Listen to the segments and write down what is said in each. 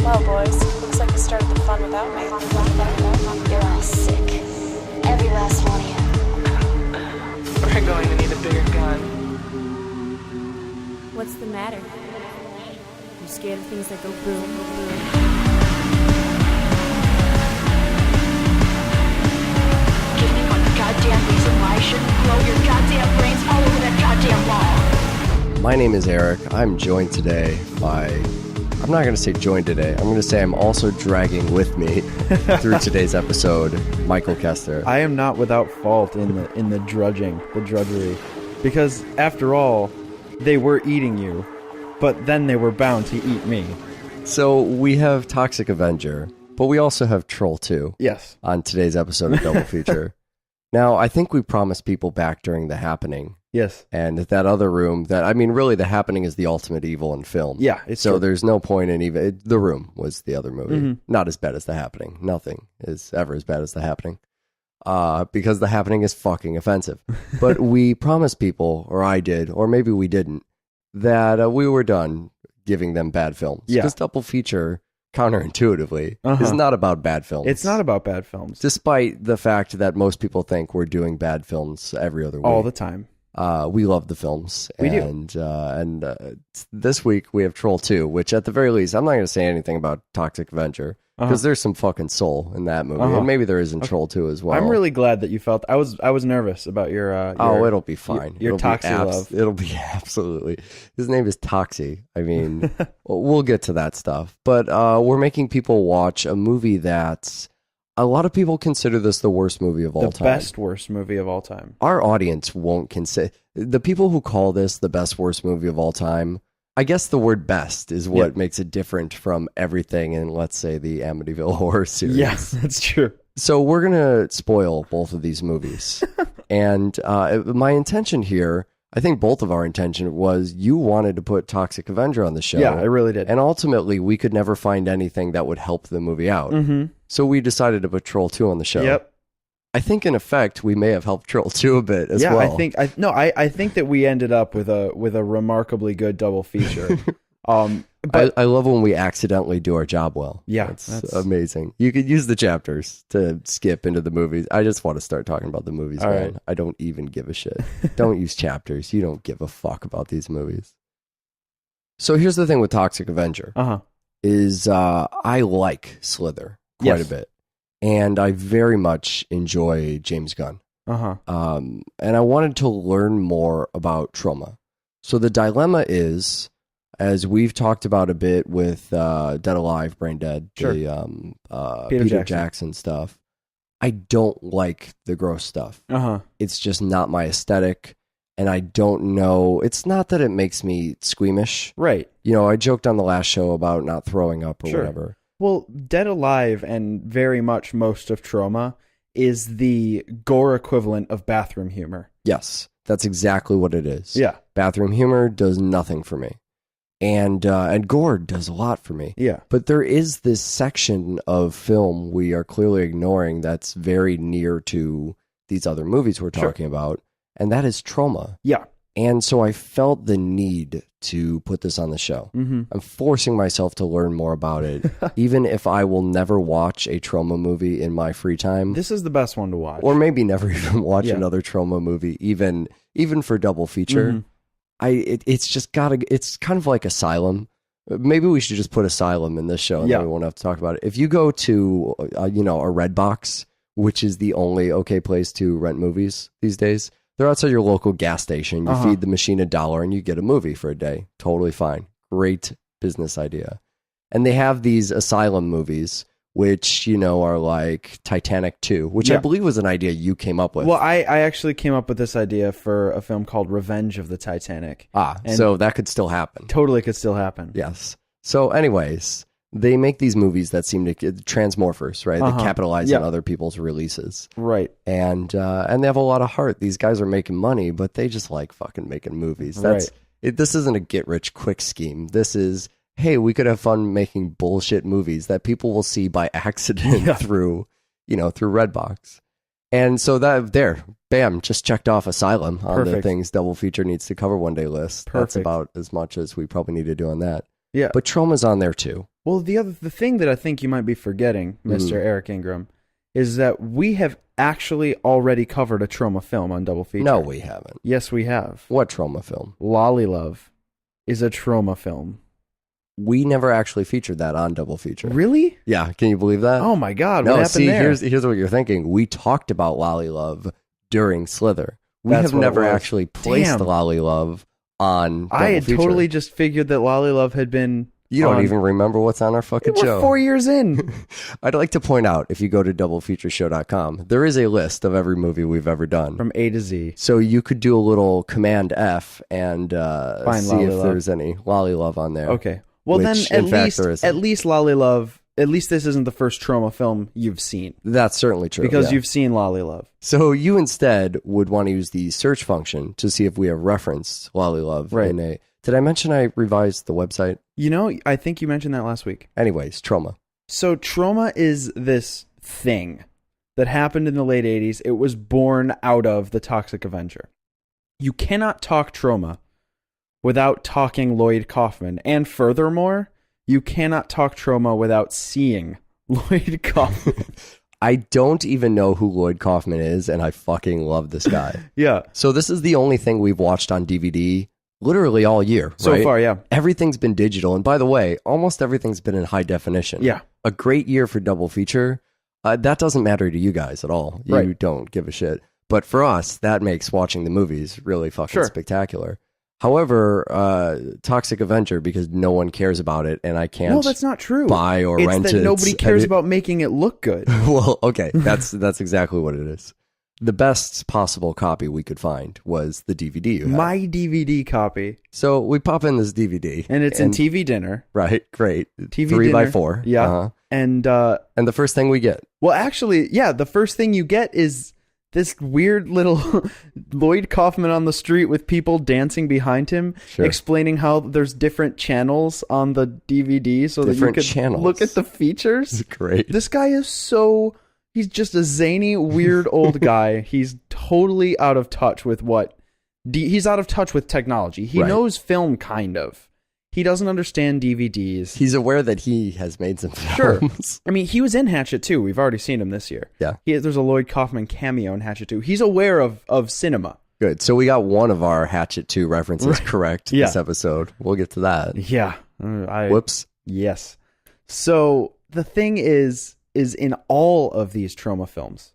Well, boys, looks like you started the fun without me. You're all sick. Every last one of you. We're going to need a bigger gun. What's the matter? You scared of things that go boom, boom? Give me one goddamn reason why I shouldn't blow your goddamn brains all over that goddamn wall. My name is Eric. I'm joined today by... I'm not going to say joined today. I'm going to say I'm also dragging with me through today's episode, Michael Kester. I am not without fault in the drudgery. Because, after all, they were eating you, but then they were bound to eat me. So we have Toxic Avenger, but we also have Troll 2. Yes. On today's episode of Double Feature. Now, I think we promised people back during The Happening. Yes. And that other room, really, The Happening is the ultimate evil in film. Yeah, it's so true. There's no point in even... The Room was the other movie. Mm-hmm. Not as bad as The Happening. Nothing is ever as bad as The Happening. Because The Happening is fucking offensive. But we promised people, or I did, or maybe we didn't, that we were done giving them bad films. Yeah. Because Double Feature, counterintuitively, is not about bad films. It's not about bad films. Despite the fact that most people think we're doing bad films every other week. All the time. We love the films. We do. And this week we have Troll 2, which at the very least, I'm not going to say anything about Toxic Avenger, because there's some fucking soul in that movie. And maybe there is in Troll 2 as well. I'm really glad that you felt... I was nervous about your it'll be fine. Your Toxie love. It'll be absolutely... His name is Toxie. I mean, we'll get to that stuff. But we're making people watch a movie that's... A lot of people consider this the worst movie of all time. The worst movie of all time. Our audience won't consider... The people who call this the best, worst movie of all time, I guess the word best is what makes it different from everything in, let's say, the Amityville Horror series. Yes, that's true. So we're going to spoil both of these movies. And my intention here, I think both of our intention was you wanted to put Toxic Avenger on the show. Yeah, I really did. And ultimately, we could never find anything that would help the movie out. Mm-hmm. So we decided to put Troll 2 on the show. Yep. I think, in effect, we may have helped Troll 2 a bit as well. I think that we ended up with a remarkably good double feature. But I love when we accidentally do our job well. Yeah, that's amazing. You could use the chapters to skip into the movies. I just want to start talking about the movies, all man. right. I don't even give a shit. Don't use chapters. You don't give a fuck about these movies. So here's the thing with Toxic Avenger. Is I like Slither quite a bit. And I very much enjoy James Gunn. And I wanted to learn more about trauma. So the dilemma is, as we've talked about a bit with Dead Alive, Brain Dead, the Peter Jackson stuff, I don't like the gross stuff. It's just not my aesthetic. And I don't know, it's not that it makes me squeamish. Right. You know, I joked on the last show about not throwing up or whatever. Well, Dead Alive and very much most of Trauma is the gore equivalent of bathroom humor. Yes, that's exactly what it is. Yeah. Bathroom humor does nothing for me. And gore does a lot for me. Yeah. But there is this section of film we are clearly ignoring that's very near to these other movies we're talking about, and that is trauma. Yeah. And so I felt the need to put this on the show. I'm forcing myself to learn more about it, even if I will never watch a trauma movie in my free time. This is the best one to watch. Or maybe never even watch another trauma movie, even for double feature. It's just it's kind of like Asylum. Maybe we should just put Asylum in this show and then we won't have to talk about it. If you go to, a Redbox, which is the only okay place to rent movies these days, they're outside your local gas station. You feed the machine $1 and you get a movie for a day. Totally fine. Great business idea. And they have these Asylum movies, which, are like Titanic 2, which I believe was an idea you came up with. Well, I actually came up with this idea for a film called Revenge of the Titanic. So that could still happen. Totally could still happen. Yes. So anyways, they make these movies that seem to transmorphers, right? They capitalize on other people's releases, right? And they have a lot of heart. These guys are making money, but they just like fucking making movies. This isn't a get rich quick scheme. This is, hey, we could have fun making bullshit movies that people will see by accident through Redbox. And so bam, just checked off Asylum on the things Double Feature needs to cover one day list. That's about as much as we probably need to do on that. Yeah. But Troma's on there too. Well, the thing that I think you might be forgetting, Mr. Eric Ingram, is that we have actually already covered a Troma film on Double Feature. No, we haven't. Yes, we have. What Troma film? Lolly Love is a Troma film. We never actually featured that on Double Feature. Really? Yeah, can you believe that? Oh my God, no, what happened there? Here's what you're thinking. We talked about Lolly Love during Slither. We That's have what it never was. actually placed Damn. Lolly Love on Double I had Feature. totally just figured that Lolly Love had been You don't on- even remember what's on our fucking We're show. 4 years in. I'd like to point out, if you go to doublefeatureshow.com, there is a list of every movie we've ever done. From A to Z. So you could do a little Command F and see Lolly if Love. there's any Lolly Love on there. Okay. Well, Which, then in fact, there isn't. at least Lolly Love, at least this isn't the first Troma film you've seen. That's certainly true. Because yeah. you've seen Lolly Love. So you instead would want to use the search function to see if we have referenced Lolly Love Right. in a... Did I mention I revised the website? You know, I think you mentioned that last week. Anyways, Troma. So Troma is this thing that happened in the late 80s. It was born out of the Toxic Avenger. You cannot talk Troma without talking Lloyd Kaufman. And furthermore, you cannot talk Troma without seeing Lloyd Kaufman. I don't even know who Lloyd Kaufman is, and I fucking love this guy. Yeah. So this is the only thing we've watched on DVD literally all year, So right? far, yeah. Everything's been digital. And by the way, almost everything's been in high definition. Yeah. A great year for Double Feature. That doesn't matter to you guys at all. You Right. don't give a shit. But for us, that makes watching the movies really fucking Sure. spectacular. However, Toxic Avenger, because no one cares about it, and I can't No, that's not true. buy or it's rent that it. nobody cares about making it look good. Well, okay, that's exactly what it is. The best possible copy we could find was the DVD you had. My DVD copy. So we pop in this DVD. And it's in TV dinner. Right, great. TV 3x4. Yeah. Uh-huh. And And the first thing we get. well, actually, yeah, the first thing you get is this weird little Lloyd Kaufman on the street with people dancing behind him, Sure. explaining how there's different channels on the DVD so Different that you could channels. look at the features. It's great. This guy is so... He's just a zany, weird old guy. He's totally out of touch with he's out of touch with technology. He Right. knows film, kind of. He doesn't understand DVDs. He's aware that he has made some Sure. films. I mean, he was in Hatchet 2. We've already seen him this year. Yeah. There's a Lloyd Kaufman cameo in Hatchet 2. He's aware of cinema. Good. So we got one of our Hatchet 2 references correct Yeah. this episode. We'll get to that. Yeah. Whoops. Yes. So the thing is in all of these Troma films,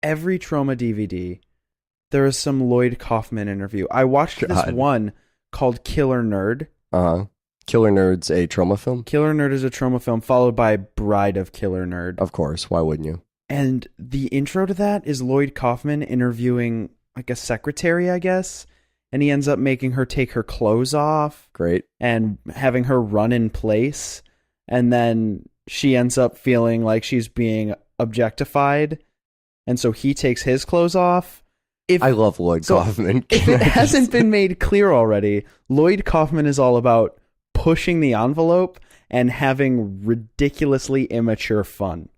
every Troma DVD, there is some Lloyd Kaufman interview. I watched this God. one called Killer Nerd. Killer Nerd's a Troma film? Killer Nerd is a Troma film followed by Bride of Killer Nerd. Of course. Why wouldn't you? And the intro to that is Lloyd Kaufman interviewing like a secretary, I guess. And he ends up making her take her clothes off Great. and having her run in place. And then she ends up feeling like she's being objectified. And so he takes his clothes off. I love Lloyd Kaufman. If it hasn't been made clear already, Lloyd Kaufman is all about pushing the envelope and having ridiculously immature fun.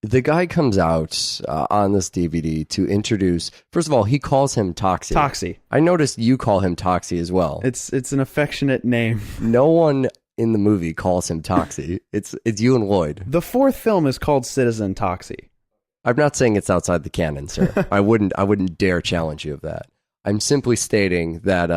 The guy comes out on this DVD to introduce... First of all, he calls him Toxie. Toxie. I noticed you call him Toxie as well. It's an affectionate name. No one in the movie calls him Toxie. It's you and Lloyd. The fourth film is called Citizen Toxie. I'm not saying it's outside the canon, sir. I wouldn't dare challenge you of that. I'm simply stating that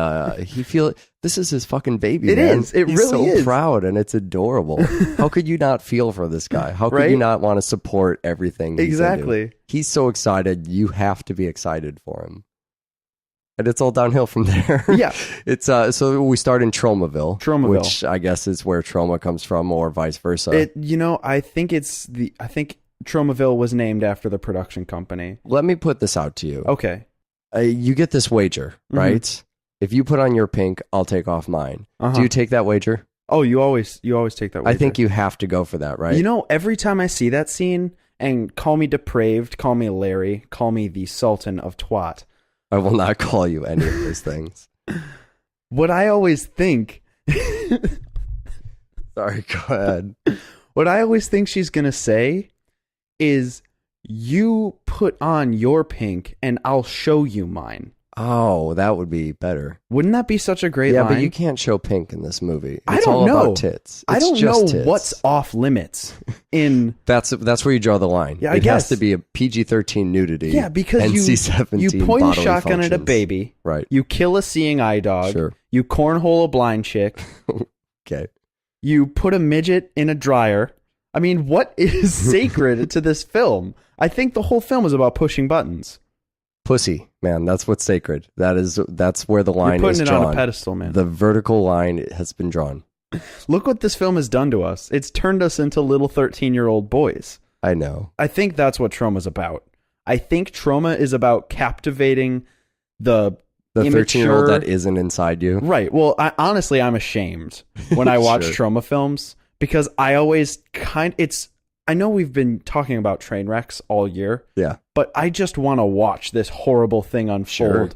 this is his fucking baby. It man. is. It He's really so is. proud, and it's adorable. How could you not feel for this guy? How could Right? you not want to support everything? He's Exactly. into? He's so excited. You have to be excited for him, and it's all downhill from there. Yeah. It's so we start in Tromaville, Tromaville. which I guess is where Troma comes from, or vice versa. I think Tromaville was named after the production company. Let me put this out to you. Okay. You get this wager, right? If you put on your pink, I'll take off mine. Uh-huh. Do you take that wager? Oh, you always take that wager. I think you have to go for that, right? You know, every time I see that scene, and call me depraved, call me Larry, call me the Sultan of Twat. I will not call you any of those things. What I always think... Sorry, go ahead. What I always think she's going to say is, you put on your pink and I'll show you mine. Oh, that would be better. Wouldn't that be such a great line? line? But you can't show pink in this movie. I It's don't all know. about tits. I It's don't just know tits. what's off limits in... That's where you draw the line. Yeah, I it guess. has to be a PG-13 nudity. Yeah, because NC-17 you point a bodily shotgun at a functions. baby. Right. You kill a seeing eye dog. Sure. You cornhole a blind chick. Okay. You put a midget in a dryer. I mean, what is sacred to this film? I think the whole film is about pushing buttons. Pussy, man, that's what's sacred. That's where the line You're is putting it drawn. on a pedestal, man. The vertical line has been drawn. Look what this film has done to us. It's turned us into little 13-year-old boys. I know. I think that's what Troma's about. I think Troma is about captivating the 13-year-old that isn't inside you. Right. Well, honestly, I'm ashamed when I watch Sure. Troma films because I always I know we've been talking about train wrecks all year. Yeah. But I just want to watch this horrible thing unfold Sure.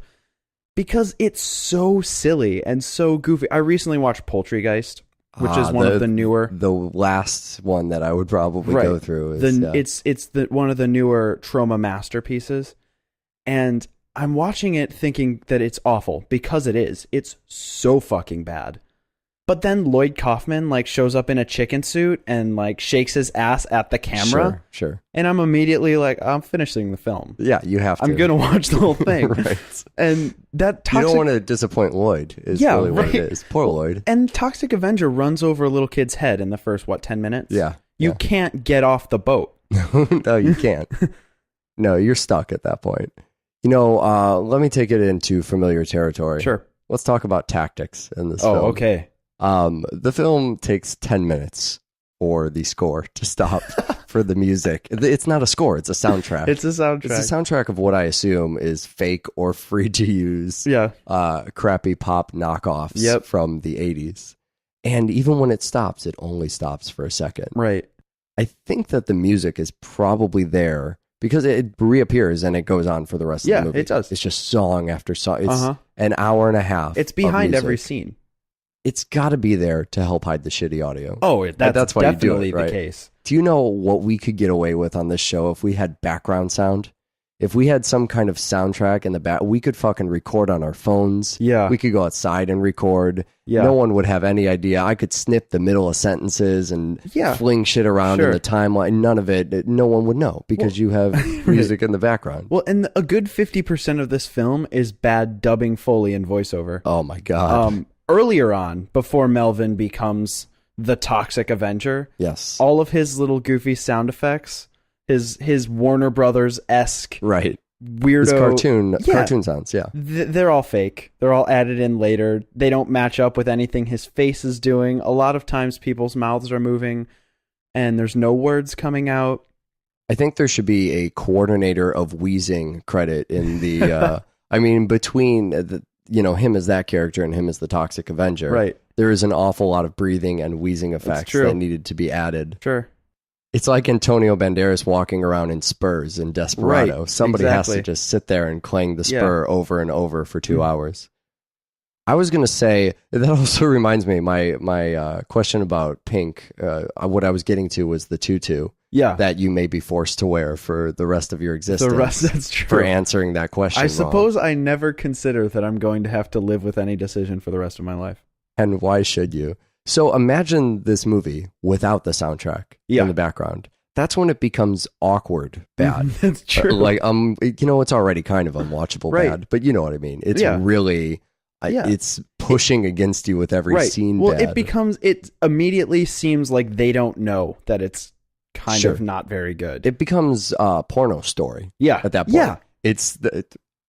because it's so silly and so goofy. I recently watched Poultrygeist, which is one of the newer. The last one that I would probably Right. go through is It's one of the newer Troma masterpieces, and I'm watching it thinking that it's awful because it is. It's so fucking bad. But then Lloyd Kaufman shows up in a chicken suit and shakes his ass at the camera. Sure. And I'm immediately I'm finishing the film. Yeah, you have to. I'm gonna watch the whole thing. Right. And that You don't want to disappoint Lloyd. Is really what right. it is. Poor Lloyd. And Toxic Avenger runs over a little kid's head in the first 10 minutes. Yeah. You can't get off the boat. No, you can't. No, you're stuck at that point. Let me take it into familiar territory. Sure. Let's talk about tactics in this Oh, film. okay. The film takes 10 minutes for the score to stop for the music. It's not a score, it's a soundtrack. It's a soundtrack. It's a soundtrack of what I assume is fake or free to use crappy pop knockoffs from the 80s. And even when it stops, it only stops for a second. Right. I think that the music is probably there because it reappears and it goes on for the rest of the movie. Yeah, it does. It's just song after song. It's an hour and a half. It's behind of every music. scene. It's got to be there to help hide the shitty audio. Oh, that's why definitely you do it, right? the case. Do you know what we could get away with on this show if we had background sound? If we had some kind of soundtrack in the back, we could fucking record on our phones. Yeah. We could go outside and record. Yeah. No one would have any idea. I could snip the middle of sentences and fling shit around in the timeline. None of it. No one would know because you have music in the background. Well, and a good 50% of this film is bad dubbing, Foley, and voiceover. Oh my God. Earlier on, before Melvin becomes the Toxic Avenger, yes, all of his little goofy sound effects, his Warner Brothers-esque right weirdo his cartoon sounds, they're all fake. They're all added in later. They don't match up with anything his face is doing. A lot of times people's mouths are moving and there's no words coming out. I think there should be a coordinator of wheezing credit in the between him as that character and him as the Toxic Avenger. Right. There is an awful lot of breathing and wheezing effects true. that needed to be added. Sure. It's like Antonio Banderas walking around in spurs in Desperado. Right, Somebody has exactly. to just sit there and clang the spur over and over for 2 hours. I was going to say, that also reminds me, my question about pink, what I was getting to was the tutu that you may be forced to wear for the rest of your existence. That's true. For answering that question I wrong. suppose I never consider that I'm going to have to live with any decision for the rest of my life. And why should you? So imagine this movie without the soundtrack in the background. That's when it becomes awkward bad. That's true. It's already kind of unwatchable bad, but you know what I mean. It's really, it's pushing against you with every scene. Well, bad. it immediately seems like they don't know that it's kind of not very good. It becomes a porno story. Yeah. At that point. Yeah. It's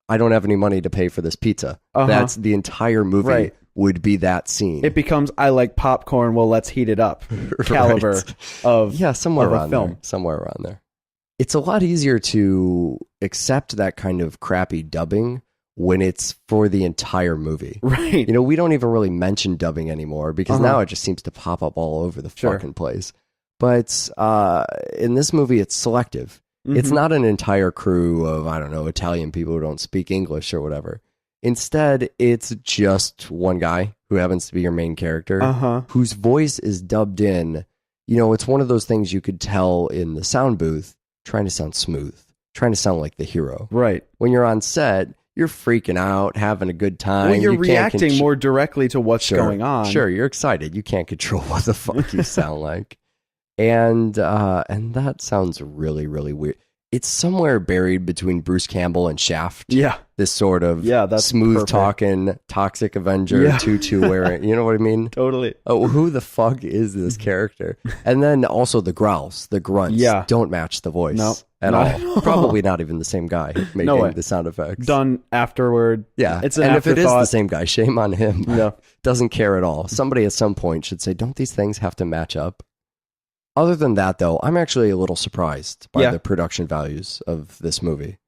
I don't have any money to pay for this pizza. That's the entire movie. Right. Would be that scene. It becomes I like popcorn. Well, let's heat it up. Caliber of somewhere of around a film. there. Somewhere around there. It's a lot easier to accept that kind of crappy dubbing when it's for the entire movie. Right. We don't even really mention dubbing anymore because now it just seems to pop up all over the fucking place. But in this movie, it's selective. Mm-hmm. It's not an entire crew of Italian people who don't speak English or whatever. Instead, it's just one guy who happens to be your main character, whose voice is dubbed in. It's one of those things you could tell in the sound booth, trying to sound smooth, trying to sound like the hero. Right. When you're on set, you're freaking out, having a good time. Well, you're You can't reacting more directly to what's going on. Sure, you're excited. You can't control what the fuck you sound like. And that sounds really, really weird. It's somewhere buried between Bruce Campbell and Shaft. Yeah. This sort of that's smooth perfect. talking, Toxic Avenger, tutu wearing. You know what I mean? Totally. Oh, who the fuck is this character? And then also the growls, the grunts, don't match the voice at all. Probably not even the same guy making the sound effects. Done afterward. Yeah. It's an and if it is afterthought. the same guy, shame on him. No. Doesn't care at all. Somebody at some point should say, don't these things have to match up? Other than that, though, I'm actually a little surprised by the production values of this movie.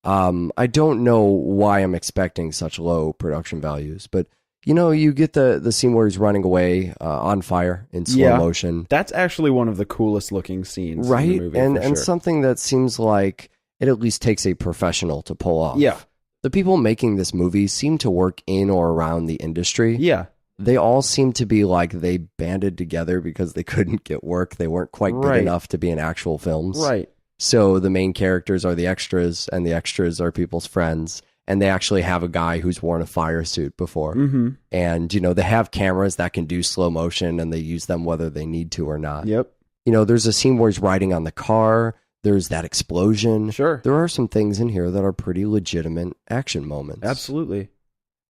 I don't know why I'm expecting such low production values, but you get the scene where he's running away on fire in slow motion. That's actually one of the coolest looking scenes right? in the movie, and something that seems like it at least takes a professional to pull off. Yeah. The people making this movie seem to work in or around the industry. Yeah. They all seem to be like they banded together because they couldn't get work. They weren't quite good enough to be in actual films. Right. So the main characters are the extras, and the extras are people's friends. And they actually have a guy who's worn a fire suit before. Mm-hmm. And, they have cameras that can do slow motion, and they use them whether they need to or not. Yep. There's a scene where he's riding on the car. There's that explosion. Sure. There are some things in here that are pretty legitimate action moments. Absolutely.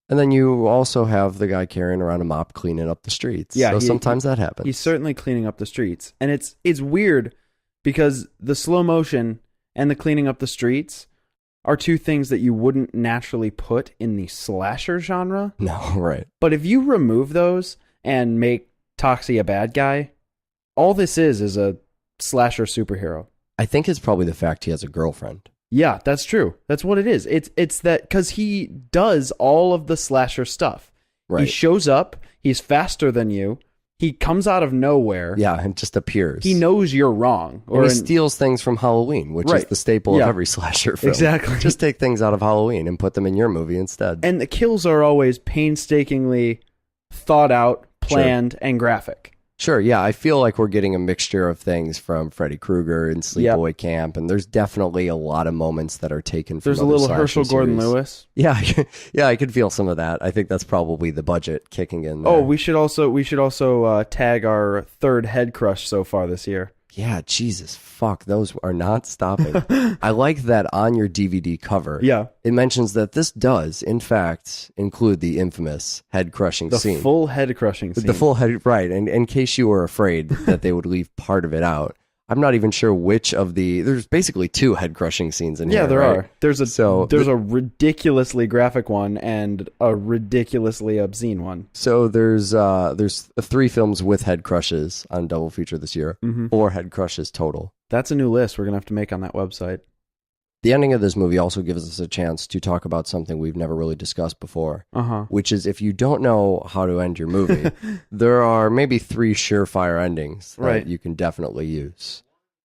And then you also have the guy carrying around a mop cleaning up the streets. Yeah, so sometimes that happens. He's certainly cleaning up the streets. And it's weird because the slow motion and the cleaning up the streets are two things that you wouldn't naturally put in the slasher genre. No, right. But if you remove those and make Toxie a bad guy, all this is a slasher superhero. I think it's probably the fact he has a girlfriend. Yeah, that's true. That's what it is. It's that because he does all of the slasher stuff. Right. He shows up. He's faster than you. He comes out of nowhere. Yeah, and just appears. He knows you're wrong. Or he steals things from Halloween, which is the staple of every slasher film. Exactly. Just take things out of Halloween and put them in your movie instead. And the kills are always painstakingly thought out, planned, and graphic. Sure, yeah. I feel like we're getting a mixture of things from Freddy Krueger and Sleepaway Camp, and there's definitely a lot of moments that are taken from There's a other little slasher Herschel Gordon series. Lewis. Yeah, yeah, I could feel some of that. I think that's probably the budget kicking in there. Oh, we should also tag our third head crush so far this year. Yeah, Jesus, fuck, those are not stopping. I like that on your DVD cover. Yeah. It mentions that this does, in fact, include the infamous head-crushing scene. The full head-crushing scene. The full head, right. And in case you were afraid that they would leave part of it out, I'm not even sure which of there's basically two head-crushing scenes in here. Yeah, there right? are. There's a ridiculously graphic one and a ridiculously obscene one. So there's 3 films with head crushes on double feature this year. Mm-hmm. 4 head crushes total. That's a new list we're going to have to make on that website. The ending of this movie also gives us a chance to talk about something we've never really discussed before, which is if you don't know how to end your movie, there are maybe 3 surefire endings that you can definitely use.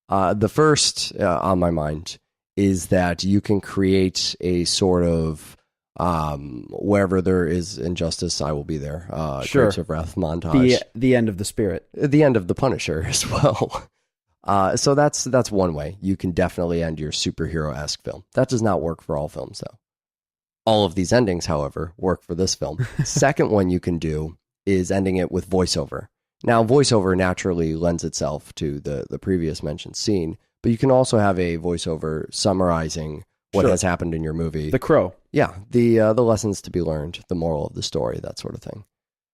The first on my mind is that you can create a sort of wherever there is injustice, I will be there. Grapes of Wrath montage. The end of the Spirit. The end of The Punisher as well. So that's one way. You can definitely end your superhero-esque film. That does not work for all films, though. All of these endings, however, work for this film. Second one you can do is ending it with voiceover. Now, voiceover naturally lends itself to the previous mentioned scene, but you can also have a voiceover summarizing what has happened in your movie. The Crow. Yeah, the lessons to be learned, the moral of the story, that sort of thing.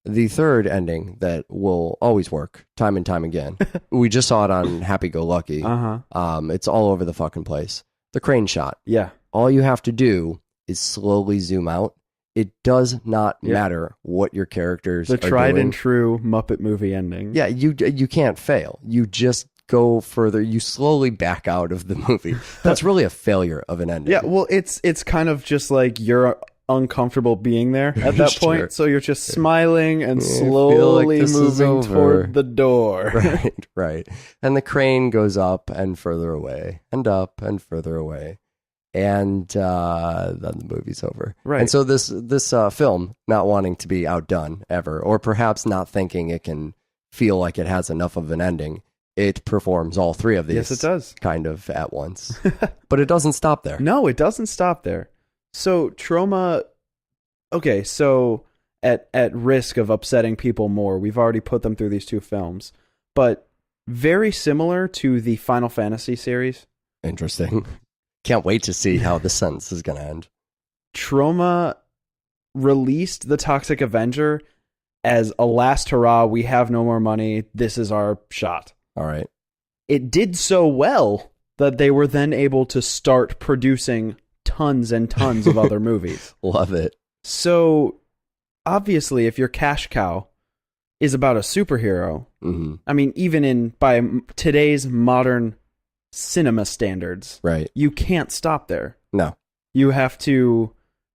The third ending that will always work time and time again. We just saw it on Happy Go Lucky. It's all over the fucking place. The crane shot. Yeah. All you have to do is slowly zoom out. It does not matter what your characters are doing. The tried and true Muppet movie ending. Yeah, you can't fail. You just go further. You slowly back out of the movie. That's really a failure of an ending. Yeah, well, it's kind of just like you're uncomfortable being there at that point, so you're just smiling and slowly moving toward the door. Right. And the crane goes up and further away, and up and further away, and then the movie's over. Right. And so this film, not wanting to be outdone ever, or perhaps not thinking it can feel like it has enough of an ending, it performs all 3 of these. Yes, it does. Kind of at once. But it doesn't stop there. No, it doesn't stop there. So Troma. Okay, so at risk of upsetting people more, we've already put them through these two films, but very similar to the Final Fantasy series. Interesting. Can't wait to see how this sentence is going to end. Troma released the Toxic Avenger as a last hurrah. We have no more money. This is our shot. All right. It did so well that they were then able to start producing tons and tons of other movies. Love it. So, obviously, if your cash cow is about a superhero, I mean, even by today's modern cinema standards, right, you can't stop there. No. You have to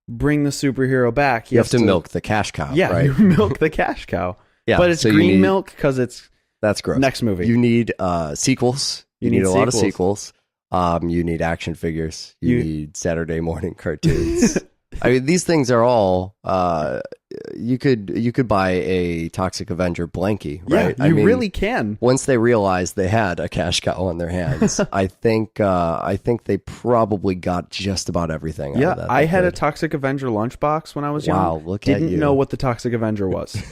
bring the superhero back. You have to milk the cash cow. Yeah, right? You milk the cash cow. Yeah, but it's so green milk because it's that's gross. Next movie. You need sequels. You need a lot of sequels. You need action figures. You need Saturday morning cartoons. I mean, these things are all. You could buy a Toxic Avenger blankie, right? Yeah, you really can. Once they realized they had a cash cow on their hands, I think they probably got just about everything. Out of that I had a Toxic Avenger lunchbox when I was young. Wow, look at you! Didn't know what the Toxic Avenger was.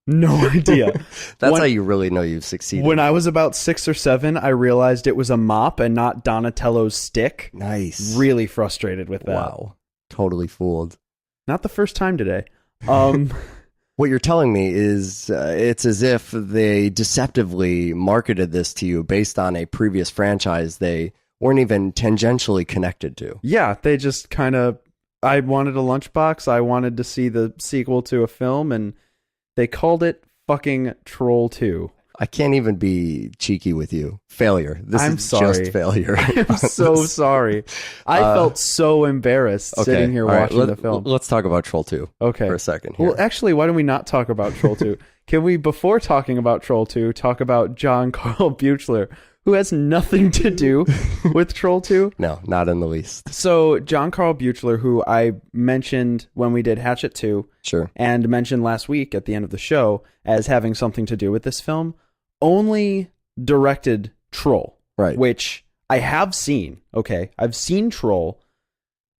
No idea. That's how you really know you've succeeded. When I was about 6 or 7, I realized it was a mop and not Donatello's stick. Nice. Really frustrated with that. Wow. Totally fooled. Not the first time today. What you're telling me is it's as if they deceptively marketed this to you based on a previous franchise they weren't even tangentially connected to. Yeah, they just kind of... I wanted a lunchbox. I wanted to see the sequel to a film, and they called it fucking Troll 2. I can't even be cheeky with you. Failure. I'm sorry. Just failure. I'm so sorry. I felt so embarrassed sitting here watching the film. Let's talk about Troll 2 for a second here. Well, actually, why don't we not talk about Troll 2? Can we, before talking about Troll 2, talk about Jon Kyl Beutler, who has nothing to do with Troll 2? No, not in the least. So, Jon Kyl Beutler, who I mentioned when we did Hatchet 2, sure, and mentioned last week at the end of the show as having something to do with this film, only directed Troll, right? Which I have seen. Okay, I've seen Troll,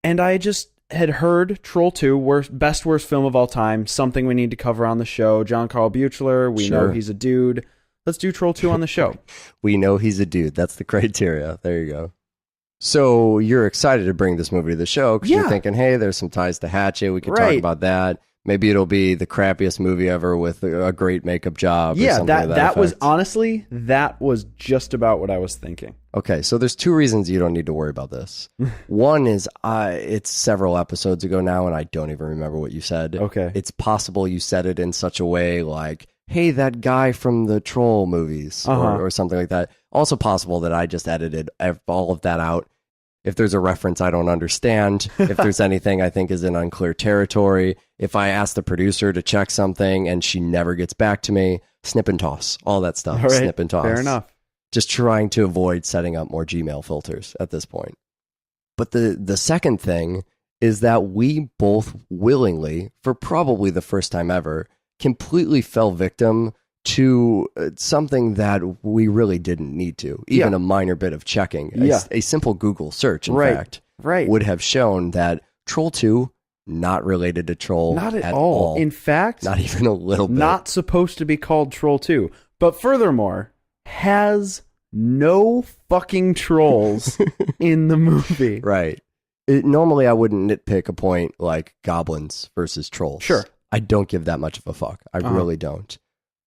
and I just had heard Troll 2, best worst film of all time, something we need to cover on the show. Jon Kyl Beutler, we know he's a dude. Let's do Troll 2 on the show. We know he's a dude. That's the criteria. There you go. So you're excited to bring this movie to the show because you're thinking, hey, there's some ties to Hatchet. We could talk about that. Maybe it'll be the crappiest movie ever with a great makeup job. Yeah, or something like that was honestly, that was just about what I was thinking. Okay, so there's 2 reasons you don't need to worry about this. One is it's several episodes ago now, and I don't even remember what you said. Okay. It's possible you said it in such a way like, hey, that guy from the Troll movies, or something like that. Also possible that I just edited all of that out. If there's a reference I don't understand, if there's anything I think is in unclear territory, if I ask the producer to check something and she never gets back to me, snip and toss, all that stuff, all right, snip and toss. Fair enough. Just trying to avoid setting up more Gmail filters at this point. But the second thing is that we both willingly, for probably the first time ever, completely fell victim to something that we really didn't need to. Even a minor bit of checking. A simple Google search, in fact, would have shown that Troll 2, not related to Troll not at all. In fact, not even a little bit. Not supposed to be called Troll 2. But furthermore, has no fucking trolls in the movie. Right. Normally, I wouldn't nitpick a point like goblins versus trolls. Sure. I don't give that much of a fuck. I really don't.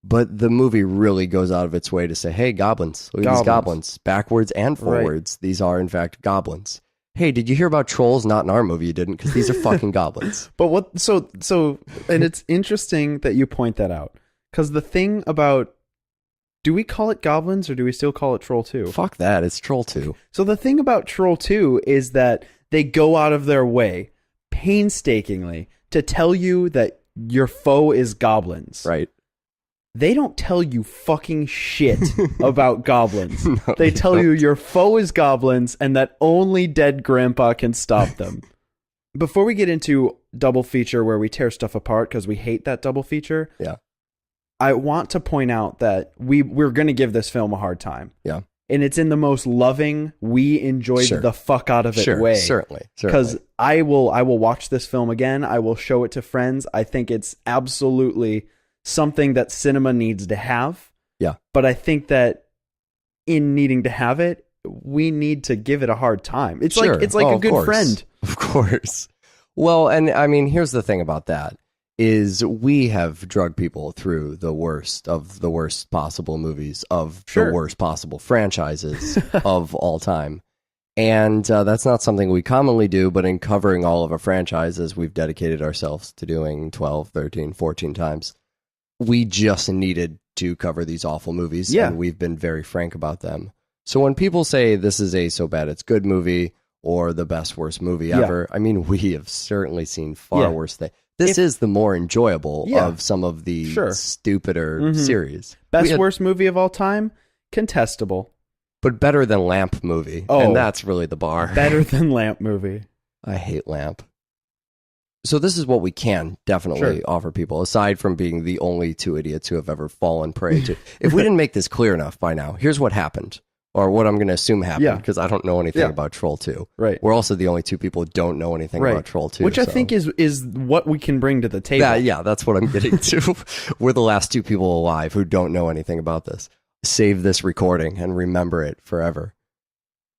But the movie really goes out of its way to say, hey, goblins. Look at these goblins. Backwards and forwards. These are, in fact, goblins. Hey, did you hear about trolls? Not in our movie, you didn't, because these are fucking goblins. But what, so, and it's interesting that you point that out. Because the thing about, do we call it goblins or do we still call it Troll 2? Fuck that, it's Troll 2. So the thing about Troll 2 is that they go out of their way, painstakingly, to tell you that your foe is goblins. Right. They don't tell you fucking shit about goblins. No, they tell you your foe is goblins and that only dead grandpa can stop them. Before we get into double feature where we tear stuff apart because we hate that double feature, I want to point out that we're going to give this film a hard time. Yeah. And it's in the most loving, we enjoyed the fuck out of it way. Certainly. Because I will watch this film again. I will show it to friends. I think it's absolutely something that cinema needs to have. Yeah. But I think that in needing to have it, we need to give it a hard time. It's like a good friend. Of course. Well, and I mean, here's the thing about that is we have drugged people through the worst of the worst possible movies of the worst possible franchises of all time. And that's not something we commonly do, but in covering all of our franchises, we've dedicated ourselves to doing 12, 13, 14 times. We just needed to cover these awful movies, and we've been very frank about them. So when people say this is a so bad it's good movie or the best worst movie ever, I mean, we have certainly seen far worse things. This is the more enjoyable of some of the stupider series. Worst movie of all time? Contestable. But better than Lamp movie. Oh, and that's really the bar. Better than Lamp movie. I hate Lamp. So this is what we can definitely offer people, aside from being the only two idiots who have ever fallen prey to. If we didn't make this clear enough by now, here's what happened. Or what I'm going to assume happened, because I don't know anything about Troll 2. Right. We're also the only two people who don't know anything about Troll 2. Which I think is what we can bring to the table. Yeah, that's what I'm getting to. We're the last two people alive who don't know anything about this. Save this recording and remember it forever.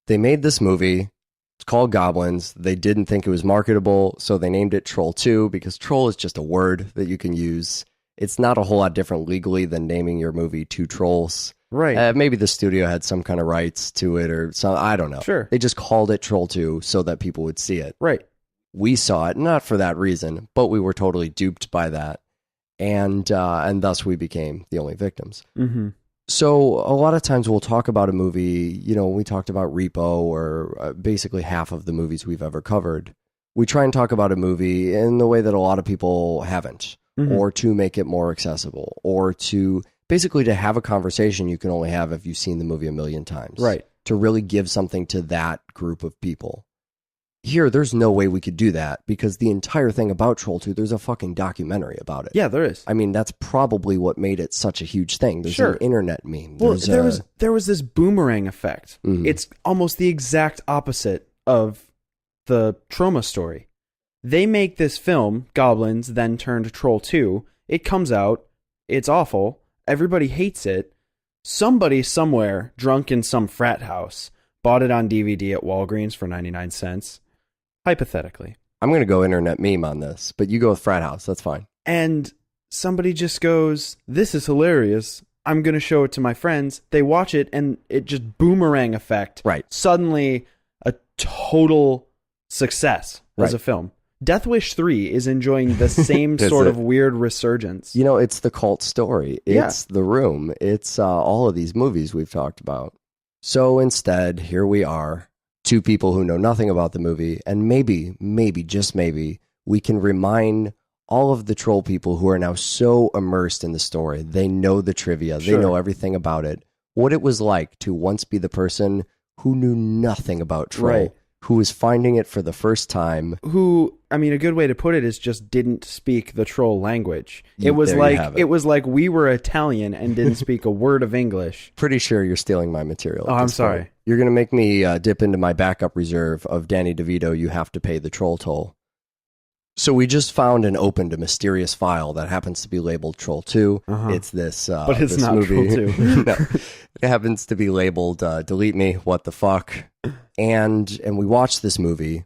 They made this movie. It's called Goblins. They didn't think it was marketable, so they named it Troll 2 because troll is just a word that you can use. It's not a whole lot different legally than naming your movie Two Trolls. Right. Maybe the studio had some kind of rights to it or some, I don't know. Sure. They just called it Troll 2 so that people would see it. Right. We saw it, not for that reason, but we were totally duped by that. And thus we became the only victims. Mm-hmm. So a lot of times we'll talk about a movie, we talked about Repo or basically half of the movies we've ever covered. We try and talk about a movie in the way that a lot of people haven't, or to make it more accessible, or to basically to have a conversation you can only have if you've seen the movie a million times. Right. To really give something to that group of people. Here, there's no way we could do that because the entire thing about Troll 2, there's a fucking documentary about it. Yeah, there is. I mean, that's probably what made it such a huge thing. There's an internet meme. Well, there was this boomerang effect. Mm-hmm. It's almost the exact opposite of the Troma story. They make this film, Goblins, then turned Troll 2. It comes out. It's awful. Everybody hates it. Somebody somewhere, drunk in some frat house, bought it on DVD at Walgreens for 99 cents. Hypothetically. I'm going to go internet meme on this, but you go with frat house. That's fine. And somebody just goes, this is hilarious. I'm going to show it to my friends. They watch it and it just boomerang effect. Right. Suddenly a total success as a film. Death Wish 3 is enjoying the same sort of weird resurgence. It's the cult story. It's The Room. It's all of these movies we've talked about. So instead, here we are, two people who know nothing about the movie, and maybe, just maybe, we can remind all of the troll people who are now so immersed in the story. They know the trivia. They know everything about it. What it was like to once be the person who knew nothing about troll. Right. Who was finding it for the first time. Who, I mean, a good way to put it is just didn't speak the troll language. It was like we were Italian and didn't speak a word of English. Pretty sure you're stealing my material. Oh, I'm sorry. Point. You're going to make me dip into my backup reserve of Danny DeVito, You Have to Pay the Troll Toll. So we just found and opened a mysterious file that happens to be labeled Troll 2. It's this but it's this not movie. Troll 2. No, it happens to be labeled Delete Me, What the Fuck. And we watched this movie,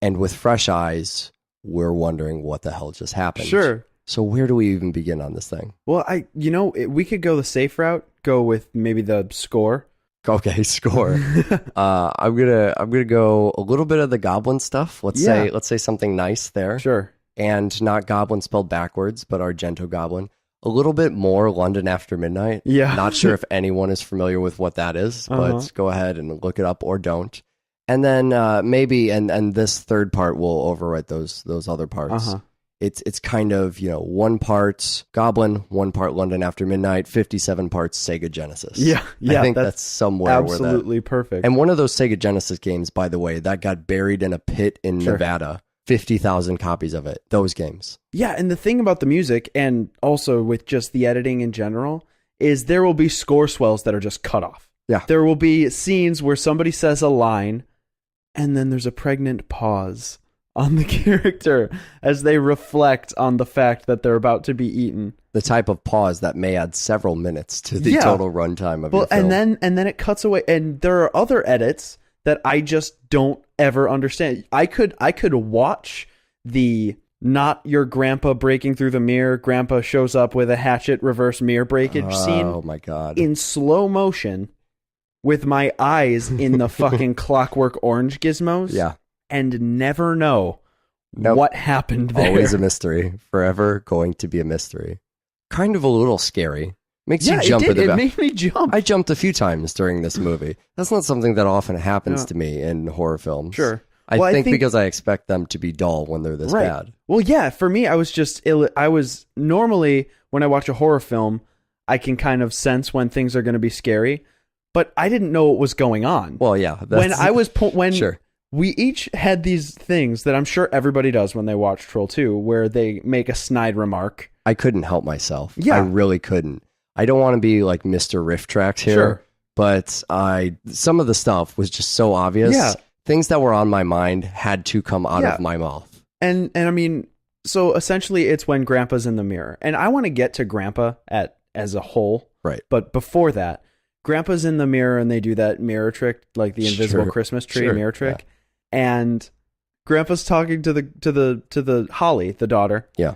and with fresh eyes, we're wondering what the hell just happened. Sure. So where do we even begin on this thing? Well, we could go the safe route, go with maybe the score. Okay, score. I'm gonna go a little bit of the goblin stuff. Let's say something nice there. Sure. And not goblin spelled backwards, but Argento goblin. A little bit more London After Midnight. Yeah. Not sure if anyone is familiar with what that is, but go ahead and look it up or don't. And then maybe and this third part will overwrite those other parts. It's kind of, one part Goblin, one part London After Midnight, 57 parts Sega Genesis. Yeah. I think that's somewhere absolutely perfect. And one of those Sega Genesis games, by the way, that got buried in a pit in Nevada. 50,000 copies of it. Those games. Yeah, and the thing about the music, and also with just the editing in general, is there will be score swells that are just cut off. Yeah. There will be scenes where somebody says a line, and then there's a pregnant pause on the character as they reflect on the fact that they're about to be eaten. The type of pause that may add several minutes to the total runtime of your film. And then it cuts away, and there are other edits that I just don't ever understand. I could watch the not your grandpa breaking through the mirror, grandpa shows up with a hatchet reverse mirror breakage scene. Oh my God. In slow motion with my eyes in the fucking Clockwork Orange gizmos. Yeah. And never know what happened there. Always a mystery. Forever going to be a mystery. Kind of a little scary. Makes you jump. It made me jump. I jumped a few times during this movie. That's not something that often happens to me in horror films. Sure. I think because I expect them to be dull when they're this bad. Well, yeah, for me, I was normally, when I watch a horror film, I can kind of sense when things are going to be scary, but I didn't know what was going on. Well, yeah. Sure. We each had these things that I'm sure everybody does when they watch Troll 2, where they make a snide remark. I couldn't help myself. Yeah. I really couldn't. I don't want to be like Mr. Riff Tracks here, but some of the stuff was just so obvious. Yeah. Things that were on my mind had to come out of my mouth. And I mean, so essentially it's when Grandpa's in the mirror. And I want to get to Grandpa as a whole. Right. But before that, Grandpa's in the mirror and they do that mirror trick, like the invisible Christmas tree mirror trick. Yeah. And Grandpa's talking to the Holly, the daughter. Yeah.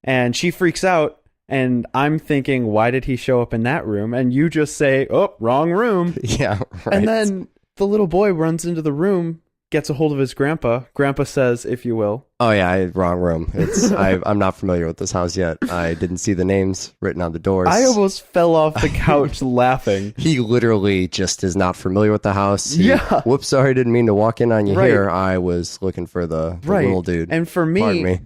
And she freaks out. And I'm thinking, why did he show up in that room? And you just say, oh, wrong room. Yeah, right. And then the little boy runs into the room, gets a hold of his grandpa. Grandpa says, if you will. Oh, yeah, wrong room. I'm not familiar with this house yet. I didn't see the names written on the doors. I almost fell off the couch laughing. He literally just is not familiar with the house. Whoops, sorry, didn't mean to walk in on you here. I was looking for the little dude. And for me,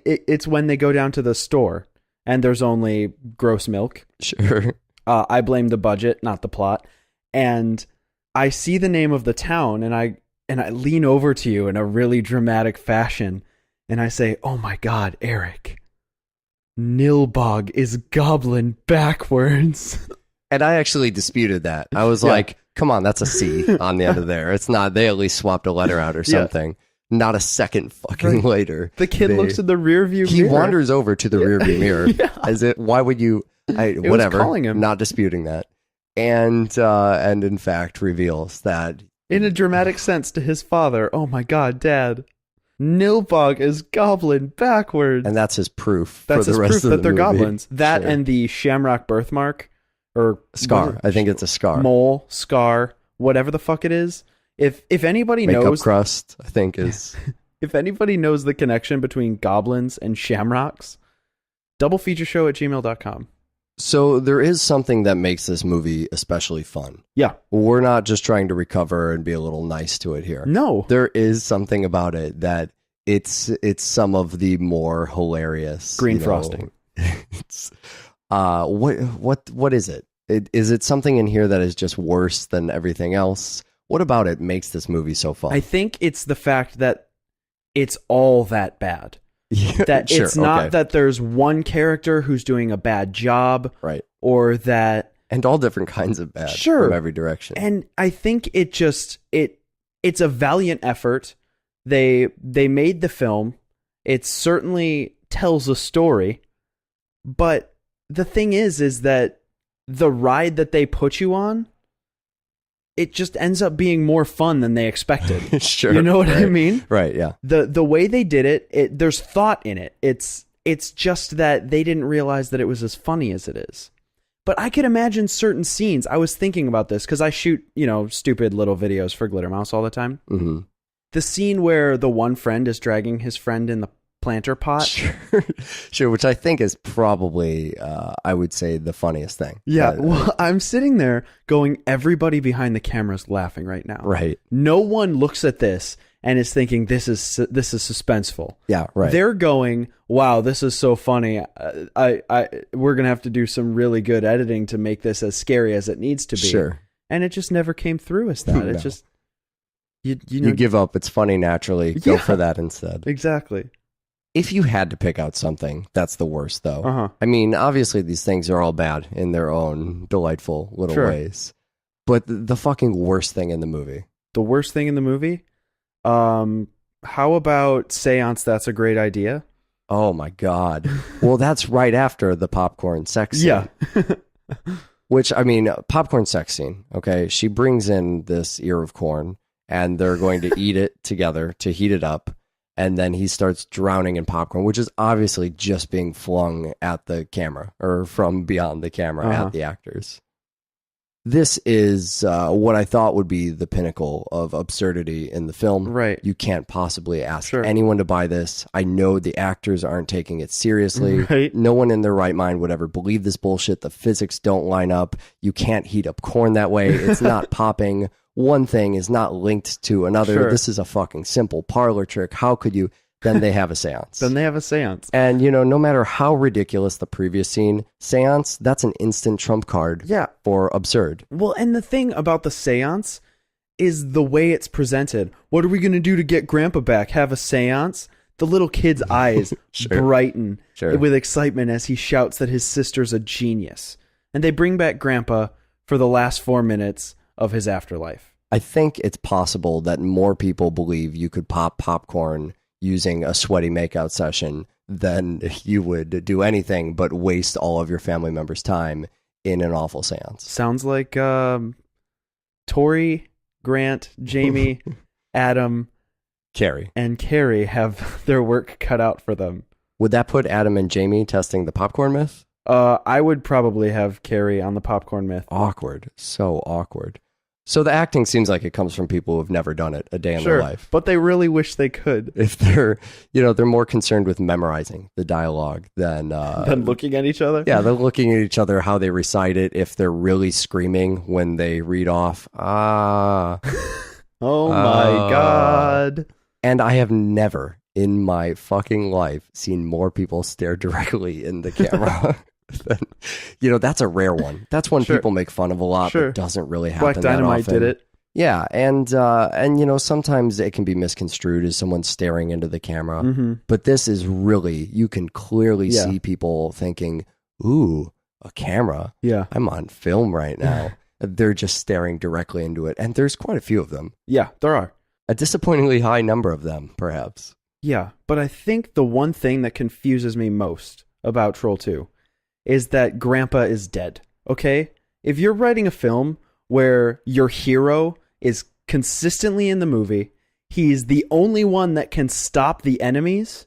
it's when they go down to the store. And there's only gross milk. Sure. I blame the budget, not the plot. And I see the name of the town, and I lean over to you in a really dramatic fashion, and I say, "Oh my God, Eric, Nilbog is goblin backwards." And I actually disputed that. I was like, "Come on, that's a C on the end of there. It's not. They at least swapped a letter out or something." Not a second fucking later. The kid looks in the rear view mirror. He wanders over to the rear view mirror. Why would you? Whatever. Was calling him. Not disputing that. And in fact reveals that in a dramatic sense to his father, oh my God, Dad, Nilbog is goblin backwards. And that's his proof. That's his proof that they're goblins. That sure. And the shamrock birthmark or scar. I think it's a scar. Mole, scar, whatever the fuck it is. If anybody Makeup knows crust, I think is if anybody knows the connection between goblins and shamrocks, doublefeatureshow@gmail.com. So there is something that makes this movie especially fun. Yeah. We're not just trying to recover and be a little nice to it here. No. There is something about it that it's some of the more hilarious green frosting. It's what is it? Is it something in here that is just worse than everything else? What about it makes this movie so fun? I think it's the fact that it's all that bad. That sure, it's not that there's one character who's doing a bad job. Right. Or that... And all different kinds of bad from every direction. And I think it's a valiant effort. They made the film. It certainly tells a story. But the thing is that the ride that they put you on, it just ends up being more fun than they expected. Sure. You know what I mean? Right, yeah. The way they did it, there's thought in it. It's just that they didn't realize that it was as funny as it is. But I could imagine certain scenes. I was thinking about this because I shoot, stupid little videos for Glittermouse all the time. Mm-hmm. The scene where the one friend is dragging his friend in the planter pot. Sure, which I think is probably, I would say, the funniest thing. Yeah, well, I'm sitting there going, everybody behind the camera is laughing right now. Right. No one looks at this and is thinking this is suspenseful. Yeah, right. They're going, wow, this is so funny. We're gonna have to do some really good editing to make this as scary as it needs to be. Sure. And it just never came through as that. It's just you give up. It's funny naturally. Go for that instead. Exactly. If you had to pick out something, that's the worst, though. Uh-huh. I mean, obviously, these things are all bad in their own delightful little ways. But the fucking worst thing in the movie. The worst thing in the movie? How about Seance, That's a Great Idea? Oh my God. Well, that's right after the popcorn sex scene. Yeah. Which, I mean, popcorn sex scene, okay? She brings in this ear of corn, and they're going to eat it together to heat it up, and then he starts drowning in popcorn, which is obviously just being flung at the camera, or from beyond the camera at the actors. This is what I thought would be the pinnacle of absurdity in the film. Right. You can't possibly ask anyone to buy this. I know the actors aren't taking it seriously. Right. No one in their right mind would ever believe this bullshit. The physics don't line up. You can't heat up corn that way. It's not popping. One thing is not linked to another. Sure. This is a fucking simple parlor trick. How could you? Then they have a seance. And, no matter how ridiculous the previous scene, seance, that's an instant trump card for absurd. Well, and the thing about the seance is the way it's presented. What are we going to do to get Grandpa back? Have a seance? The little kid's eyes brighten with excitement as he shouts that his sister's a genius. And they bring back Grandpa for the last 4 minutes of his afterlife. I think it's possible that more people believe you could pop popcorn using a sweaty makeout session than you would do anything but waste all of your family members' time in an awful seance. Sounds like Tori, Grant, Jamie, Adam, Carrie, and Carrie have their work cut out for them. Would that put Adam and Jamie testing the popcorn myth? I would probably have Carrie on the popcorn myth. Awkward. So awkward. So the acting seems like it comes from people who've never done it a day in their life. But they really wish they could. If they're, they're more concerned with memorizing the dialogue than looking at each other. Yeah, they're looking at each other, how they recite it, if they're really screaming when they read off. Oh my God. And I have never in my fucking life seen more people stare directly in the camera. That's a rare one. That's one people make fun of a lot, but doesn't really happen Black Dynamite that often. did it. Yeah, and sometimes it can be misconstrued as someone staring into the camera. Mm-hmm. But this is really, you can clearly see people thinking, ooh, a camera. Yeah. I'm on film right now. They're just staring directly into it. And there's quite a few of them. Yeah, there are. A disappointingly high number of them, perhaps. Yeah, but I think the one thing that confuses me most about Troll 2 is that Grandpa is dead, okay? If you're writing a film where your hero is consistently in the movie, he's the only one that can stop the enemies,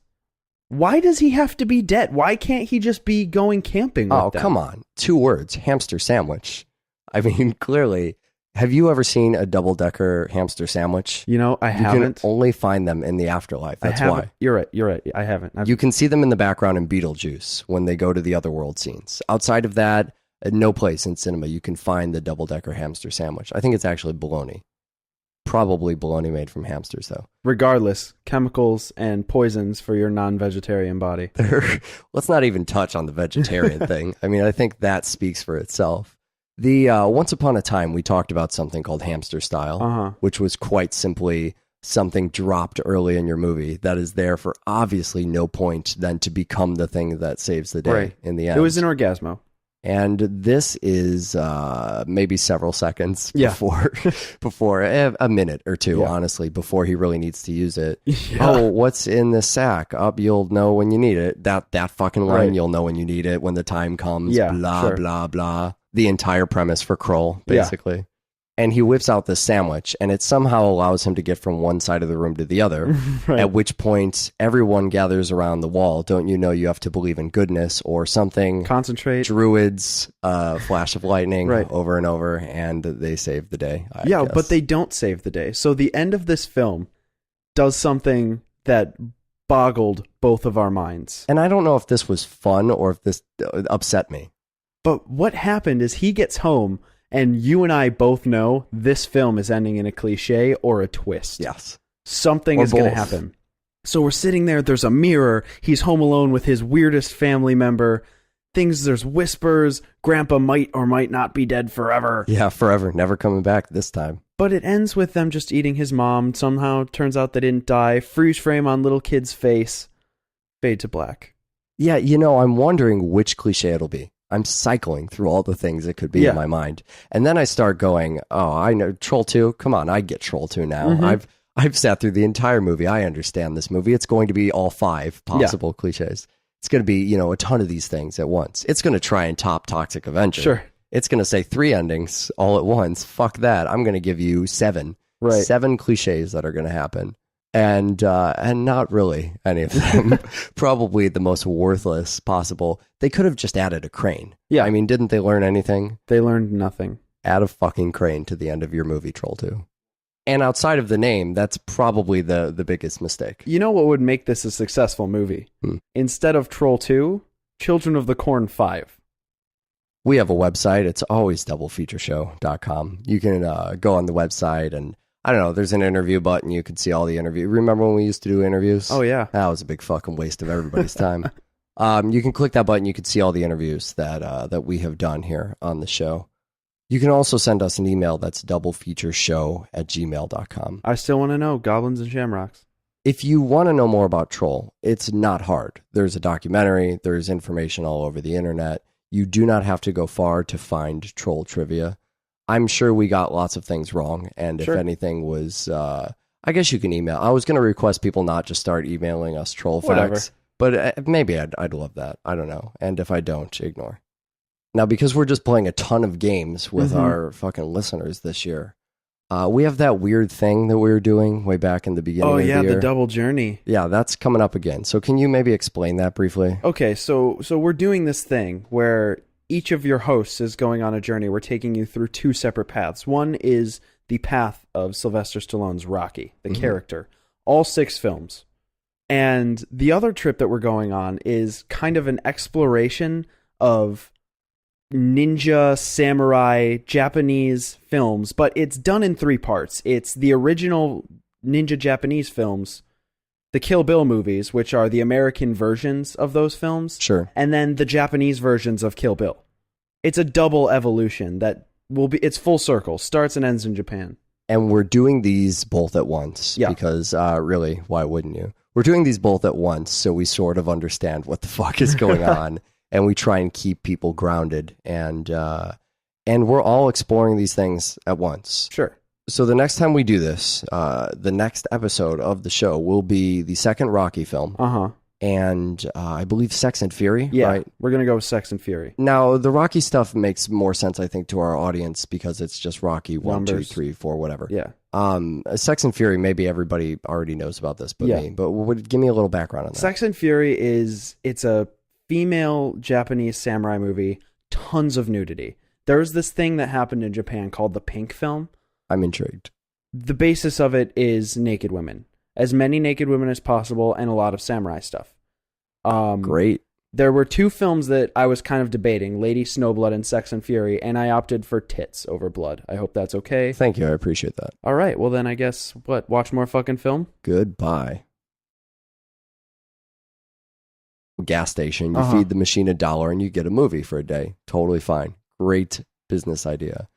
why does he have to be dead? Why can't he just be going camping with them? Come on. 2 words, hamster sandwich. I mean, clearly, have you ever seen a double-decker hamster sandwich? I haven't. You can only find them in the afterlife. That's why. You're right. I haven't. You can see them in the background in Beetlejuice when they go to the other world scenes. Outside of that, no place in cinema you can find the double-decker hamster sandwich. I think it's actually bologna. Probably bologna made from hamsters, though. Regardless, chemicals and poisons for your non-vegetarian body. Let's not even touch on the vegetarian thing. I mean, I think that speaks for itself. The once upon a time, we talked about something called hamster style, which was quite simply something dropped early in your movie that is there for obviously no point than to become the thing that saves the day in the end. It was an Orgasmo. And this is maybe several seconds before a minute or two, honestly, before he really needs to use it. Yeah. Oh, what's in the sack? You'll know when you need it. That fucking line, you'll know when you need it, when the time comes, blah, blah. The entire premise for Kroll, basically. Yeah. And he whips out this sandwich, and it somehow allows him to get from one side of the room to the other, at which point everyone gathers around the wall. Don't you know you have to believe in goodness or something? Concentrate. Druids, flash of lightning, over and over, and they save the day, I guess. But they don't save the day. So the end of this film does something that boggled both of our minds. And I don't know if this was fun or if this upset me. But what happened is he gets home, and you and I both know this film is ending in a cliche or a twist. Yes. Something is going to happen. So we're sitting there, there's a mirror, he's home alone with his weirdest family member. There's whispers, Grandpa might or might not be dead forever. Yeah, forever, never coming back this time. But it ends with them just eating his mom. Somehow, turns out they didn't die. Freeze frame on little kid's face. Fade to black. Yeah, I'm wondering which cliche it'll be. I'm cycling through all the things that could be in my mind. And then I start going, oh, I know Troll 2. Come on, I get Troll 2 now. Mm-hmm. I've sat through the entire movie. I understand this movie. It's going to be all 5 possible cliches. It's going to be, a ton of these things at once. It's going to try and top Toxic Avenger. Sure. It's going to say 3 endings all at once. Fuck that. I'm going to give you 7. Right. 7 cliches that are going to happen. And not really any of them. Probably the most worthless possible. They could have just added a crane. Yeah. I mean, didn't they learn anything? They learned nothing. Add a fucking crane to the end of your movie, Troll 2. And outside of the name, that's probably the biggest mistake. You know what would make this a successful movie? Instead of Troll 2, Children of the Corn 5. We have a website. It's always doublefeatureshow.com. You can go on the website and, I don't know, there's an interview button. You can see all the interviews. Remember when we used to do interviews? Oh, yeah. That was a big fucking waste of everybody's time. You can click that button. You can see all the interviews that we have done here on the show. You can also send us an email. That's doublefeatureshow@gmail.com. I still want to know Goblins and Shamrocks. If you want to know more about Troll, it's not hard. There's a documentary. There's information all over the internet. You do not have to go far to find Troll trivia. I'm sure we got lots of things wrong. And if anything was, I guess you can email. I was going to request people not just start emailing us troll facts. But maybe I'd love that. I don't know. And if I don't, ignore. Now, because we're just playing a ton of games with our fucking listeners this year, we have that weird thing that we were doing way back in the beginning of the year. Oh, yeah, the double journey. Yeah, that's coming up again. So can you maybe explain that briefly? Okay, so we're doing this thing where each of your hosts is going on a journey. We're taking you through 2 separate paths. One is the path of Sylvester Stallone's Rocky, the character. All 6 films. And the other trip that we're going on is kind of an exploration of ninja, samurai, Japanese films, but it's done in 3 parts. It's the original ninja Japanese films, the Kill Bill movies, which are the American versions of those films. Sure. And then the Japanese versions of Kill Bill. It's a double evolution that it's full circle, starts and ends in Japan. And we're doing these both at once. Yeah. Because really, why wouldn't you? We're doing these both at once so we sort of understand what the fuck is going on. And we try and keep people grounded, and we're all exploring these things at once. Sure. So the next time we do this, the next episode of the show will be the second Rocky film. And I believe Sex and Fury, right? We're going to go with Sex and Fury. Now, the Rocky stuff makes more sense, I think, to our audience because it's just Rocky 1, Numbers. 2, 3, 4, whatever. Yeah. Sex and Fury, maybe everybody already knows about this but me. But give me a little background on that. Sex and Fury it's a female Japanese samurai movie, tons of nudity. There's this thing that happened in Japan called the pink film. I'm intrigued. The basis of it is naked women. As many naked women as possible and a lot of samurai stuff. Great. There were 2 films that I was kind of debating, Lady Snowblood and Sex and Fury, and I opted for tits over blood. I hope that's okay. Thank you. I appreciate that. All right. Well, then I guess, watch more fucking film? Goodbye. Gas station, you feed the machine $1 and you get a movie for a day. Totally fine. Great business idea.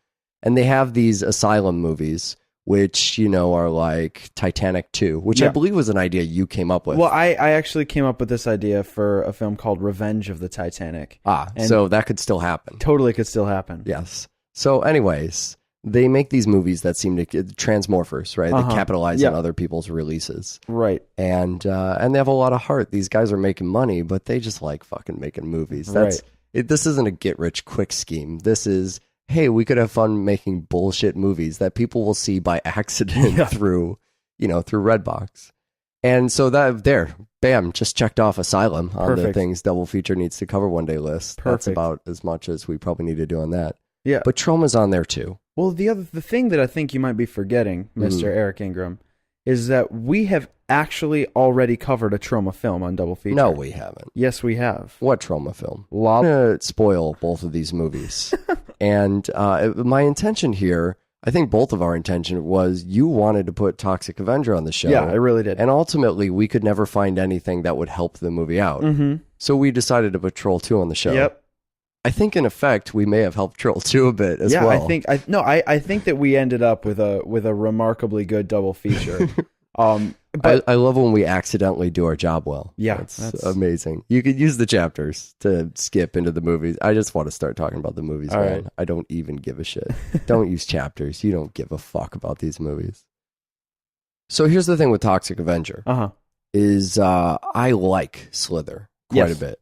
And they have these asylum movies, which, are like Titanic 2, which I believe was an idea you came up with. Well, I actually came up with this idea for a film called Revenge of the Titanic. So that could still happen. Totally could still happen. Yes. So anyways, they make these movies that seem to transmorphers, right? They capitalize on other people's releases, right? And they have a lot of heart. These guys are making money, but they just like fucking making movies. That's this isn't a get rich quick scheme. This is, hey, we could have fun making bullshit movies that people will see by accident through Redbox. And so bam, just checked off Asylum on the things Double Feature needs to cover one day list. That's about as much as we probably need to do on that. Yeah, but Troma's on there too. Well, the thing that I think you might be forgetting, Mr. Eric Ingram, is that we have actually already covered a Troma film on Double Feature. No, we haven't. Yes, we have. What Troma film? I'm going to spoil both of these movies. And my intention here, I think both of our intention was you wanted to put Toxic Avenger on the show. Yeah, I really did. And ultimately, we could never find anything that would help the movie out. So we decided to put Troll 2 on the show. Yep. I think, in effect, we may have helped Troll 2 a bit as well. I think that we ended up with a remarkably good double feature. But I love when we accidentally do our job well. Yeah, that's amazing. You could use the chapters to skip into the movies. I just want to start talking about the movies, all man. right. I don't even give a shit. Don't use chapters. You don't give a fuck about these movies. So here's the thing with Toxic Avenger. Is I like Slither quite a bit.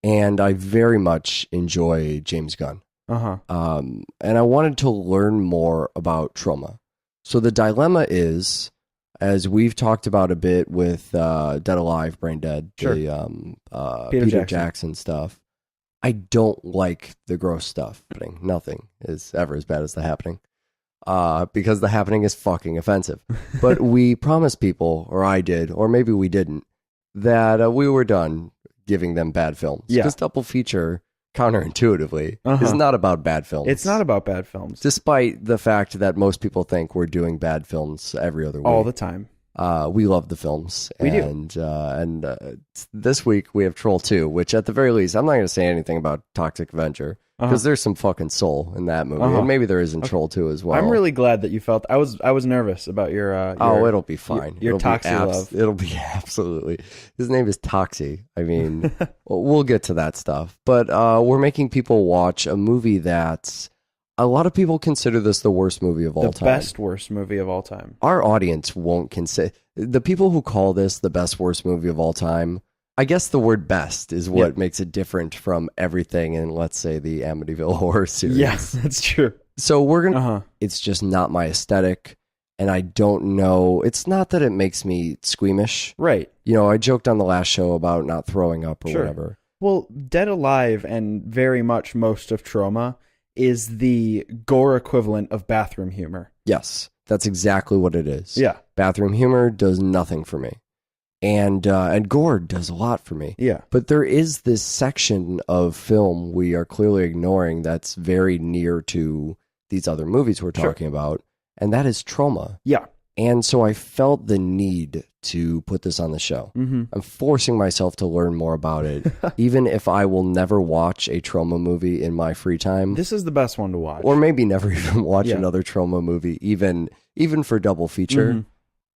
And I very much enjoy James Gunn. And I wanted to learn more about Troma. So the dilemma is, as we've talked about a bit with Dead Alive, Brain Dead, the Peter Jackson stuff, I don't like the gross stuff happening. Nothing is ever as bad as The Happening. Because The Happening is fucking offensive. But we promised people, or I did, or maybe we didn't, that we were done giving them bad films. Because Double Feature, counterintuitively, is not about bad films. It's not about bad films. Despite the fact that most people think we're doing bad films every other week. All the time. We love the films. We do. And this week we have Troll 2, which at the very least, I'm not going to say anything about Toxic Avenger. Because there's some fucking soul in that movie. And maybe there is in Troll 2 as well. I'm really glad that you felt... I was nervous about your it'll be fine. Your Toxie love. It'll be absolutely... His name is Toxie. I mean, we'll get to that stuff. But we're making people watch a movie that... A lot of people consider this the worst movie of all time. The best worst movie of all time. Our audience won't consider... The people who call this the best worst movie of all time... I guess the word best is what makes it different from everything in, let's say, the Amityville Horror series. Yes, that's true. So we're going to... It's just not my aesthetic, and I don't know... It's not that it makes me squeamish. Right. You know, I joked on the last show about not throwing up or whatever. Well, Dead Alive and very much most of Troma is the gore equivalent of bathroom humor. Yes, that's exactly what it is. Yeah. Bathroom humor does nothing for me. And gore does a lot for me. Yeah. But there is this section of film we are clearly ignoring that's very near to these other movies we're talking about, and that is Troma. Yeah. And so I felt the need to put this on the show. I'm forcing myself to learn more about it, even if I will never watch a Troma movie in my free time. This is the best one to watch. Or maybe never even watch another Troma movie, even for double feature.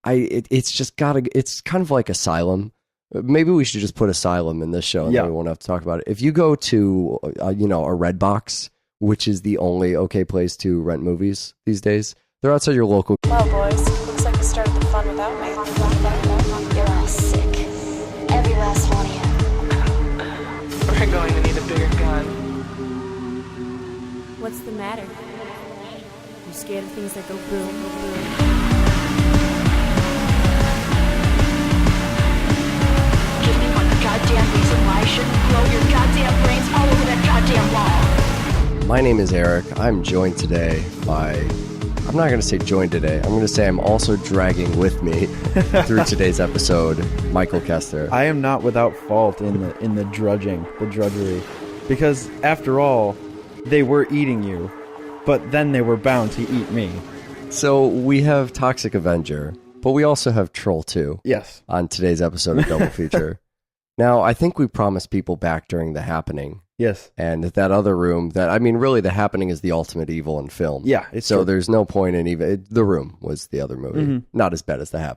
It's just it's kind of like Asylum. Maybe we should just put Asylum in this show and then we won't have to talk about it. If you go to, a Redbox, which is the only okay place to rent movies these days, they're outside your local... Well, boys, looks like you started the fun without me. You're all sick. Every last one of you. We're going to need a bigger gun. What's the matter? You scared of things that go boom, boom? Give me one goddamn reason why I shouldn't blow your goddamn brains all over that goddamn wall. My name is Eric. I'm joined today by... I'm not going to say joined today. I'm going to say I'm also dragging with me through today's episode, Michael Kester. I am not without fault in the drudgery. Because, after all, they were eating you, but then they were bound to eat me. So we have Toxic Avenger, but we also have Troll 2. Yes. On today's episode of Double Feature. Now, I think we promised people back during The Happening. Yes. And that other room really The Happening is the ultimate evil in film. Yeah. So there's no point in even... The Room was the other movie. Not as bad as The Happening.